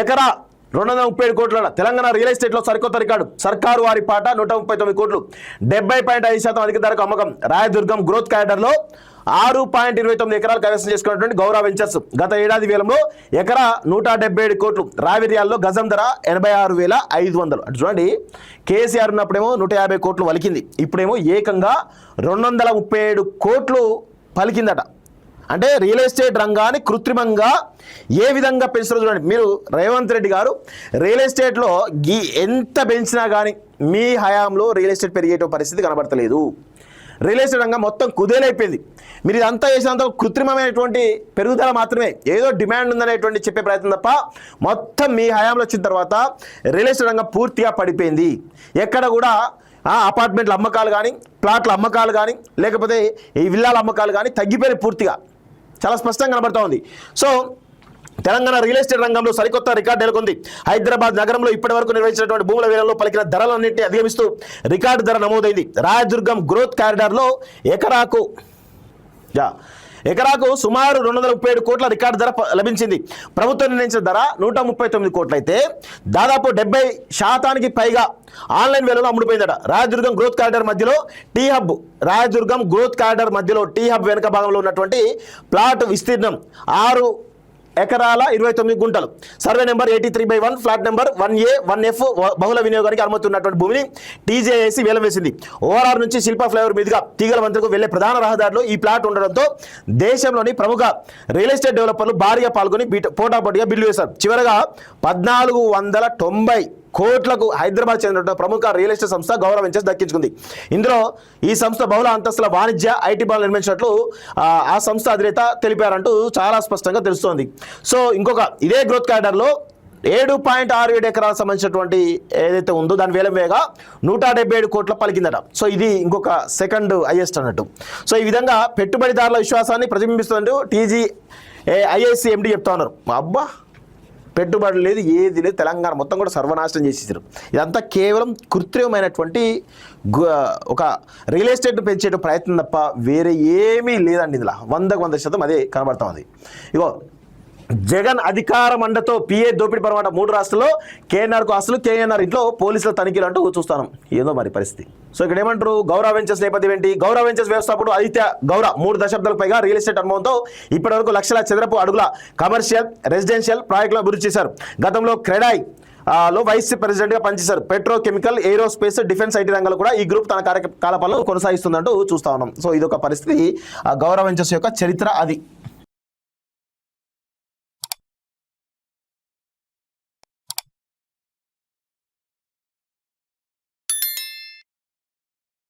ఎకరా 237 కోట్ల తెలంగాణ రియల్ ఎస్టేట్లో సరికొత్త రికార్డు. సర్కారు వారి పాట 139 కోట్లు, 70.5% అధిక ధరకు అమ్మకం. రాయదుర్గం గ్రోత్ కారిడార్లో 6.29 ఎకరాలు కైవసం చేసుకున్నటువంటి గౌరవ వెంచర్స్ గత ఏడాది వేలంలో ఎకరా 177 కోట్లు, రావిర్యాల్లో గజం ధర 86,500. అంటే చూడండి, కేసీఆర్ ఉన్నప్పుడేమో 150 కోట్లు వలికింది, ఇప్పుడేమో ఏకంగా 237 కోట్లు పలికిందట. అంటే రియల్ ఎస్టేట్ రంగాన్ని కృత్రిమంగా ఏ విధంగా పెంచుతారో చూడండి. మీరు రేవంత్ రెడ్డి గారు రియల్ ఎస్టేట్లో ఎంత పెంచినా కానీ మీ హయాంలో రియల్ ఎస్టేట్ పెరిగేట పరిస్థితి కనబడతలేదు. రియల్ ఎస్టేట్ రంగం మొత్తం కుదేలైపోయింది. మీరు ఇదంతా చేసినంత కృత్రిమమైనటువంటి పెరుగుదల మాత్రమే, ఏదో డిమాండ్ ఉందనేటువంటి చెప్పే ప్రయత్నం తప్ప మొత్తం మీ హయాంలో వచ్చిన తర్వాత రియల్ ఎస్టేట్ రంగం పూర్తిగా పడిపోయింది. ఎక్కడ కూడా అపార్ట్మెంట్ల అమ్మకాలు కానీ, ప్లాట్ల అమ్మకాలు కానీ, లేకపోతే ఈ విల్లాల అమ్మకాలు కానీ తగ్గిపోయినాయి పూర్తిగా. చాలా స్పష్టంగా కనబడుతూ ఉంది. సో తెలంగాణ రియల్ ఎస్టేట్ రంగంలో సరికొత్త రికార్డు నెలకొంది. హైదరాబాద్ నగరంలో ఇప్పటివరకు నిర్వహించినటువంటి భూముల వేలంలో పలికిన ధరలన్నింటినీ అధిగమిస్తూ రికార్డు ధర నమోదైంది. రాయదుర్గం గ్రోత్ కారిడార్లో ఎకరాకు సుమారు 237 కోట్ల రికార్డు ధర లభించింది. ప్రభుత్వం నిర్ణయించిన ధర 139 కోట్లు అయితే దాదాపు 70% పైగా ఆన్లైన్ వేలలో అమ్ముడుపోయిందట. రాయదుర్గం గ్రోత్ కారిడార్ మధ్యలో టీ హబ్ వెనుక భాగంలో ఉన్నటువంటి ప్లాట్ విస్తీర్ణం 6 ఎకరాల 29 గుంటలు. Survey number 83/1, flat number 1A 1F బహుళ వినియోగానికి అనుమతి ఉన్నటువంటి భూమిని టీజేఏసీ వేలం వేసింది. ఓఆర్ఆర్ నుంచి శిల్పా ఫ్లైఓవర్ మీదుగా తీగల వంతెనకు వెళ్లే ప్రధాన రహదారిలో ఈ ప్లాట్ ఉండడంతో దేశంలోని ప్రముఖ రియల్ ఎస్టేట్ డెవలపర్లు భారీగా పాల్గొని పోటాపోటీగా బిల్లు వేశారు. చివరగా 1490 కోట్లకు హైదరాబాద్ చెందిన ప్రముఖ రియల్ ఎస్టేట్ సంస్థ గౌరవ వెంచర్స్ దక్కించుకుంది. ఇందులో ఈ సంస్థ బహుళ అంతస్తుల వాణిజ్య ఐటీ భవనాలు నిర్మించినట్లు ఆ సంస్థ అధినేత తెలిపారంటూ చాలా స్పష్టంగా తెలుస్తోంది. సో ఇంకొక ఇదే గ్రోత్ కారిడార్లో 7.67 ఎకరాలకు సంబంధించినటువంటి ఏదైతే ఉందో దాని వేలం వేగా 177 కోట్ల పలికిందట. సో ఇది ఇంకొక సెకండ్ హైయెస్ట్ అన్నట్టు. సో ఈ విధంగా పెట్టుబడిదారుల విశ్వాసాన్ని ప్రతిబింబిస్తుంటూ IIC MD చెప్తా ఉన్నారు. అబ్బా, పెట్టుబడి లేదు, ఏది లేదు, తెలంగాణ మొత్తం కూడా సర్వనాశనం చేసేసారు. ఇదంతా కేవలం కృత్రిమమైనటువంటి ఒక రియల్ ఎస్టేట్ పెంచే ప్రయత్నం తప్ప వేరే ఏమీ లేదండి. ఇందులో 100% అదే కనబడతా ఉంది. ఇగో జగన్ అధికార మండతో పిఏ దోపిడీ పరమాట 3 రాష్ట్రాల్లో కేఎన్ఆర్కు ఆస్తులు, కేఎన్ఆర్ ఇంట్లో పోలీసుల తనిఖీలు అంటూ చూస్తాను. ఏదో మరి పరిస్థితి. సో ఇక్కడ ఏమంటారు, గౌరవ వెంచర్స్ నేపథ్యం ఏంటి? గౌరవ వెంచర్స్ వ్యవస్థాపకుడు ఆదిత్య గౌర 3 దశాబ్దాలకు పైగా రియల్ ఎస్టేట్ అనుభవంతో ఇప్పటివరకు లక్షల చదరపు అడుగుల కమర్షియల్, రెసిడెన్షియల్ ప్రాజెక్టులు అభివృద్ధి చేశారు. గతంలో క్రెడాయ్ లో వైస్ ప్రెసిడెంట్గా పనిచేశారు. పెట్రోకెమికల్, ఏరోస్పేస్, డిఫెన్స్, ఐటీ రంగాల్లో కూడా ఈ గ్రూప్ తన కార్యకలాపాలను కొనసాగిస్తుందంటూ చూస్తా ఉన్నాం. సో ఇదొక పరిస్థితి, గౌరవ వెంచర్స్ యొక్క చరిత్ర అది.